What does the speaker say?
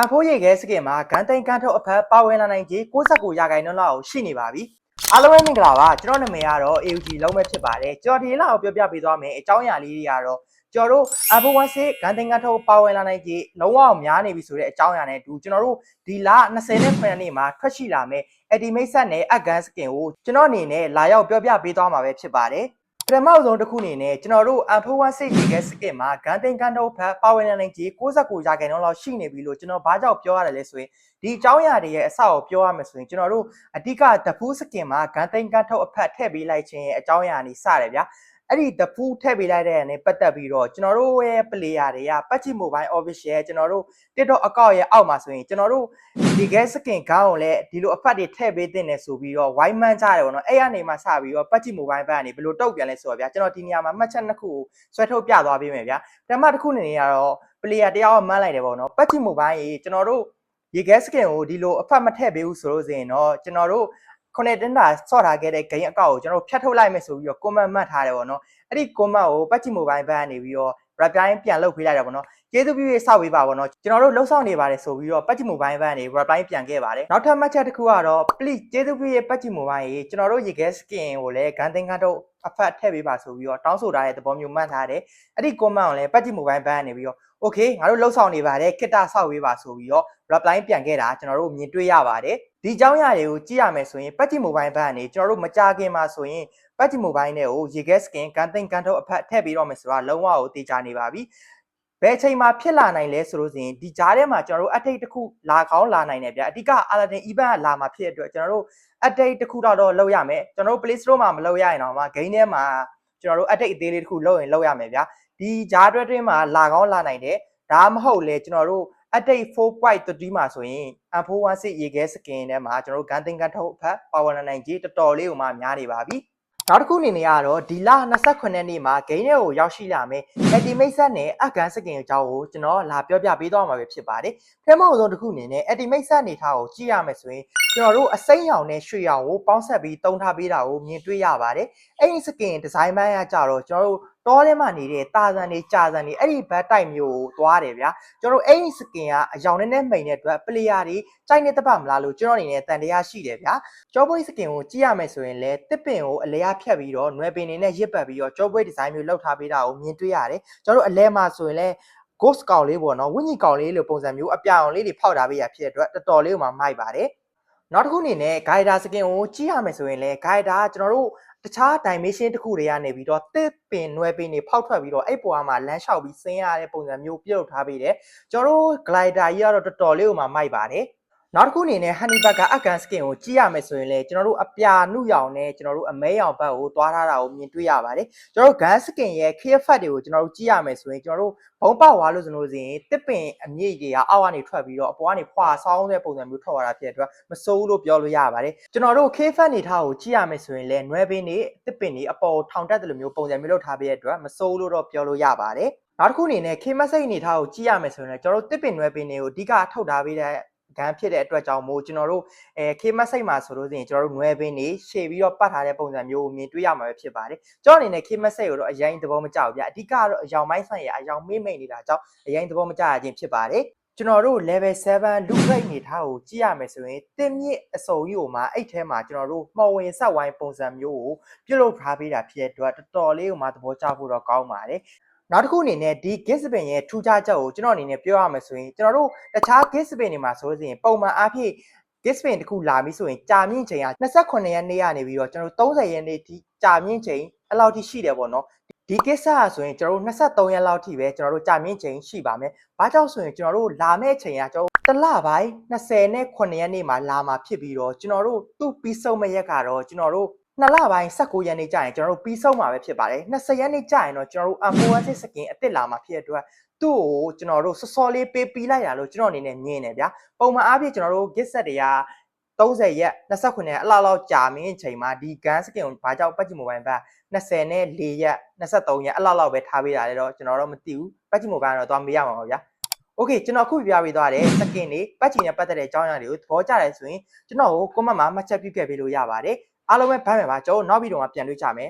အဖိုးရိတ်ခဲစကင်မှာဂန်တိန်ကန်ထုတ်အဖက်ပါဝင်လာနိုင်ကြီး69ရာခိုင်နှုန်းလောက်ရှိနေပါပြီအားလုံးပဲမင်္ဂလာပါကျွန်တော်နာမည်ကတော့ AUG လုံးပဲဖြစ်ပါတယ်ကျွန်တော်ဒီလောက်ပြောပြပေးသွားမယ်အကြောင်းအရာလေးတွေကတော့ကျွန်တော်တို့အဖိုးဝါစစ်ဂန်တိန်ကန်ထုတ်ပါဝင်လာနိုင်ကြီးလုံးဝများနေပြီဆိုတဲ့အကြောင်းအရာနဲ့အတူကျွန်တော်တို့ဒီလ29ရက်နေ့မှာထွက်ရှိလာမယ်Ultimate Set နဲ့အဂန်စကင်ကိုကျွန်တော်အနေနဲ့လာရောက်ပြောပြပေးသွားမှာပဲဖြစ်ပါတယ်ပထမဆုံးတစ်ခုအနေနဲ့ကျွန်တော်တို့အဖိုးဝါစစ်ရေခဲစကင်မှာဂန်တိန်ကန်ထုတ်ဖက်ပါဝင်လာနိုင်ကြီး69ရာခိုင်နှုန်းလောက်ရှိနေပြီလို့ကျွန်တော်ဘာကြောင့်ပြောရတယ်လဲဆိုရင်ဒီအကြောင်းအရာတွေရဲ့အစကိုပြောရမယ်ဆိုရင်ကျွန်တော်တို့အဓိကတဖူးစကင်မှာဂန်တိန်ကန်ထုတ်အဖက်ထည့်ပေးလိုက်ခြင်းရဲ့အကြောင်းအရာနေစတယ်ဗျာအဲ့ဒီတဖူးထည့်ပေးလိုက်တဲ့အနေနဲ့ပတ်သက်ပြီးတော့ကျွန်တော်တို့ရဲ့ player တွေကပတ်ချီ mobile official ကျွန်တော်တို့ TikTok account ရဲ့အောက်မှာဆိုရင်ကျွန်တော်တို့ဒီကဲစကင်ကောင်းကိုလည်းဒီလိုအဖက်တွေထည့်ပေးတင်နေဆိုပြီးတော့ဝိုင်းမှန်းကြတယ်ပေါ့နော်အဲ့ကနေမှစပြီးတော့ပတ်ချီ mobile ဘက်ကနေဘယ်လိုတုတ်ပြန်လဲဆိုတော့ဗျာကျွန်တော်ဒီနေရာမှာမှတ်ချက်နှစ်ခုကိုဆွဲထုတ်ပြသွားပေးမယ်ဗျာပထမတစ်ခုအနေနဲ့ကတော့ player တယောက်ကမှန်းလိုက်တယ်ပေါ့နော်ပတ်ချီ mobile ကြီးကျွန်တော်တို့ရေခဲစကင်ကိုဒီလိုအဖက်မထည့်ပေးဘူးဆိုလို့ဆိုရင်တော့ကျွန်တော်တို့ခုနှစ်တင်းတာဆော့ထားခဲ့တဲ့ game အကောင့်ကိုကျွန်တော်တို့ဖြတ်ထုတ်လိုက်မယ်ဆိုပြီးတော့ comment မှတ်ထားတယ်ပေါ့နော်အဲ့ဒီ comment ကိုပတ်ချီ mobile ဘက်ကနေပြီးတော့ rap တိုင်းပြန်လုပ်ပေးလိုက်တာပေါ့နော်ကျေးဇူးပြုရေးစောက်ပေးပါပေါ့နော်ကျွန်တော်တို့လှုပ်ဆောင်နေပါတယ်ဆိုပြီးတော့ပတ်ချီ mobile ဘက်ကနေ rap တိုင်းပြန်ခဲ့ပါတယ်နောက်ထပ်မှတ်ချက်တစ်ခုကတော့ please ကျေးဇူးပြုရေးပတ်ချီ mobile ကြီးကျွန်တော်တို့ရေခဲ skin ကိုလည်းဂန်တင်ကန်တော့အဖတ်ထည့်ပေးပါဆိုပြီးတော့တောင်းဆိုထားတဲ့သဘောမျိုးမှတ်ထားတယ်အဲ့ဒီ comment ကိုလည်းပတ်ချီ mobile ဘက်ကနေပြီးတော့ okay ငါတို့လှုပ်ဆောင်နေပါတယ်ခိတ္တဆောက်ပေးပါဆိုပြီးတော့ rap line ပြန်ခဲ့တာကျွန်တော်တို့မြင်တွေ့ရပါတယ်ဒီအကြောင်းအရာတွေကိုကြည့်ရမယ်ဆိုရင်ပတ်ချီ mobile ဘက်ကနေကျွန်တော်တို့မကြခင်မှာဆိုရင်ပတ်ချီ mobile နဲ့ကိုရေခဲ skin ဂန်တင်ကန်တော့အဖတ်ထည့်ပေးတော့မယ်ဆိုတာလုံးဝကိုသိကြနေပါပြီဘယ်အချိန်မှာဖြစ်လာနိုင်လဲဆိုလို့ဆိုရင်ဒီကြားထဲမှာကျွန်တော်တို့ update တစ်ခုလာကောင်းလာနိုင်တယ်ဗျအဓိက Aladdin event လာမှာဖြစ်တဲ့အတွက်ကျွန်တော်တို့ update တစ်ခုတော့လုပ်ရမယ်ကျွန်တော်တို့ Play Store မှာမလုပ်ရရင်တော့မှ game ထဲမှာကျွန်တော်တို့ update အသေးလေးတစ်ခုလုပ်ရင်လုပ်ရမယ်ဗျဒီကြားတွင်းမှာလာကောင်းလာနိုင်တယ်ဒါမဟုတ်လေကျွန်တော်တို့ update 4.3မှာဆိုရင် M416 ရေခဲ skin ထဲမှာကျွန်တော်တို့ gun တင်ကန်ထုတ်ဖက် power နိုင်ကြီးတော်တော်လေးကိုမှများနေပါပြီနောက်တစ်ခုအနေနဲ့ကတော့ဒီလ29ရက်နေ့မှာ game ထဲကိုရောက်ရှိလာမယ် Ultimate Set နဲ့အကန်စကင်အကြောင်းကိုကျွန်တော်လာပြောပြပေးသွားမှာပဲဖြစ်ပါတယ်ပထမဆုံးတစ်ခုအနေနဲ့ Ultimate Set အနေထားကိုကြည့်ရမယ်ဆိုရင်ကျွန်တော်တို့အစိမ်းရောင်နဲ့ရွှေရောင်ကိုပေါင်းဆက်ပြီးတုံးထားပေးတာကိုမြင်တွေ့ရပါတယ်အဲ့ဒီစကင်ဒီဇိုင်းပိုင်းကကြတော့ကျွန်တော်တို့တောထဲမှာနေတဲ့တာဆန်တွေကြာဆန်တွေအဲ့ဒီဘတ်တိုက်မျိုးကိုသွားတယ်ဗျာကျွန်တော်တို့အဲ့ဒီစကင်ကအယောင်နဲ့မိန်တဲ့အတွက် player တွေကြိုက်နေတပတ်မလားလို့ကျွန်တော်အနေနဲ့တန်တရားရှိတယ်ဗျာကျောပွေးစကင်ကိုကြည့်ရမယ်ဆိုရင်လည်းတစ်ပင်ကိုအလဲအဖြတ်ပြီးတော့နွယ်ပင်တွေနဲ့ရစ်ပတ်ပြီးတော့ကျောပွေးဒီဇိုင်းမျိုးလောက်ထားပေးတာကိုမြင်တွေ့ရတယ်ကျွန်တော်တို့အလဲမှာဆိုရင်လည်း ghost ကောင်လေးပေါ့နော်ဝိညာဉ်ကောင်လေးလိုပုံစံမျိုးအပြောင်လေးတွေဖောက်ထားပေးရဖြစ်တဲ့အတွက်တော်တော်လေးကိုမှမိုက်ပါတယ်နောက်တစ်ခုအနေနဲ့ guider skin ကိုကြည့်ရမယ်ဆိုရင်လည်း guider ကျွန်တော်တို့တခြား dimension တစ်ခုတွေကနေပြီးတော့တစ်ပင်နွယ်ပင်တွေဖောက်ထွက်ပြီးတော့အဲ့ပေါ်မှာလမ်းလျှောက်ပြီးဆင်းရတဲ့ပုံစံမျိုးပြုတ်ထားပေးတယ်ကျွန်တော်တို့ glider ကြီးကတော့တော်တော်လေးကိုမှမိုက်ပါတယ်နောက်တစ်ခုအနေနဲ့ honey bug ကအကန် skin ကိုကြည့်ရမယ်ဆိုရင်လည်းကျွန်တော်တို့အပြာနုရောင်နဲ့ကျွန်တော်တို့အမဲရောင်ဘက်ကိုသွားထားတာကိုမြင်တွေ့ရပါတယ်ကျွန်တော်တို့ gun skin ရဲ့ clear fat တွေကိုကျွန်တော်တို့ကြည့်ရမယ်ဆိုရင်ကျွန်တော်တို့ဘုံပေါက်သွားလို့ဆိုလို့ရှိရင်တစ်ပင်အမြင့်ကြီးကအောက်ကနေထွက်ပြီးတော့အပေါ်ကနေဖွာဆောင်းတဲ့ပုံစံမျိုးထွက်လာတာဖြစ်တဲ့အတွက်မစိုးဘူးလို့ပြောလို့ရပါတယ်ကျွန်တော်တို့ clear fat နေထားကိုကြည့်ရမယ်ဆိုရင်လည်းနွယ်ပင်တွေတစ်ပင်တွေအပေါ်ထောင်တက်တယ်လို့မျိုးပုံစံမျိုးလုပ်ထားပေးတဲ့အတွက်မစိုးဘူးလို့တော့ပြောလို့ရပါတယ်နောက်တစ်ခုအနေနဲ့ K message အနေထားကိုကြည့်ရမယ်ဆိုရင်ကျွန်တော်တို့တစ်ပင်နွယ်ပင်တွေကိုအဓိကထုတ်ထားပေးတဲ့ဂန်ဖြစ်တဲ့အတွက်ကြောင့်မို့ကျွန်တော်တို့K message မှာဆိုလို့ရှိရင်ကျွန်တော်တို့နွယ်ပင်တွေရှေ့ပြီးတော့ပတ်ထားတဲ့ပုံစံမျိုးကိုမြင်တွေ့ရမှာပဲဖြစ်ပါတယ်ကျွန်တော်အနေနဲ့ K message ကိုတော့အရင်သဘောမကျဘူးဗျအဓိကတော့အယောင်မိုင်းဆိုင်ရအယောင်မိတ်နေတာကြောင့်အရင်သဘောမကျရခြင်းဖြစ်ပါတယ်ကျွန်တော်တို့ level 7 loot rate နေထားကိုကြည့်ရမယ်ဆိုရင်တင်းမြင့်အစုံကြီးကိုမှအဲ့ထဲမှာကျွန်တော်တို့မှော်ဝင်ဆက်ဝိုင်းပုံစံမျိုးကိုပြုလုပ်ထားပေးတာဖြစ်တဲ့အတွက်တော်တော်လေးကိုမှသဘောကျဖို့တော့ကောင်းပါတယ်နောက်တစ်ခုအနေနဲ့ဒီ gift spin ရဲ့ထူးခြားချက်ကိုကျွန်တော်အနေနဲ့ပြောရမယ်ဆိုရင်ကျွန်တော်တို့တခြား gift spin တွေမှာဆိုလို့ရှိရင်ပုံမှန်အားဖြင့် gift spin တစ်ခုလာပြီးဆိုရင်ကြာမြင့်ချိန်က29ရက်နေ့ကနေပြီးတော့ကျွန်တော်တို့30ရက်နေ့ထိကြာမြင့်ချိန်အဲ့လောက်ထိရှိတယ်ပေါ့နော်ဒီကိစ္စဆိုရင်ကျွန်တော်တို့23ရက်လောက်ထိပဲကျွန်တော်တို့ကြာမြင့်ချိန်ရှိပါမယ်။ဘာကြောင့်ဆိုရင်ကျွန်တော်တို့လာမဲ့ချိန်ကကျွန်တော်တစ်လပိုင်း29ရက်နေ့မှာလာမှာဖြစ်ပြီးတော့ကျွန်တော်တို့သူ့ပြီးဆုံးမဲ့ရက်ကတော့ကျွန်တော်တို့2လပိုင်း19ရက်နေ့ကြာရင်ကျွန်တော်တို့ပြီးဆုံးမှာပဲဖြစ်ပါတယ်20ရက်နေ့ကြာရင်တော့ကျွန်တော်တို့ M416 skin အစ်စ်လာမှာဖြစ်တဲ့အတွက်သူ့ကိုကျွန်တော်တို့စောစောလေးပေးပြီးလိုက်ရလို့ကျွန်တော်အနေနဲ့မြင်တယ်ဗျာပုံမှန်အားဖြင့်ကျွန်တော်တို့ gift set တွေက30ရက်29ရက်အလောက်ကြာမင်းအချိန်မှာဒီ gun skin ကိုဘာကြောင့်ပတ်ကြည့် mobile ဘက်24ရက်23ရက်အလောက်ပဲထားပေးတာလေတော့ကျွန်တော်တော့မသိဘူးပတ်ကြည့် mobile တော့သွားမေးရမှာပါဗျာโอเคကျွန်တော်အခုပြပေးသွားတယ် skin တွေပတ်ကြည့်နဲ့ပတ်သက်တဲ့အကြောင်းအရာတွေကိုသဘောကျတယ်ဆိုရင်ကျွန်တော်ကို comment မှာမှတ်ချက်ပြုခဲ့ပေးလို့ရပါတယ်အားလုံးပဲဗန်းမယ်ပါကျွန်တော်နောက်ဗီဒီယိုမှာပြန်တွေ့ကြမယ်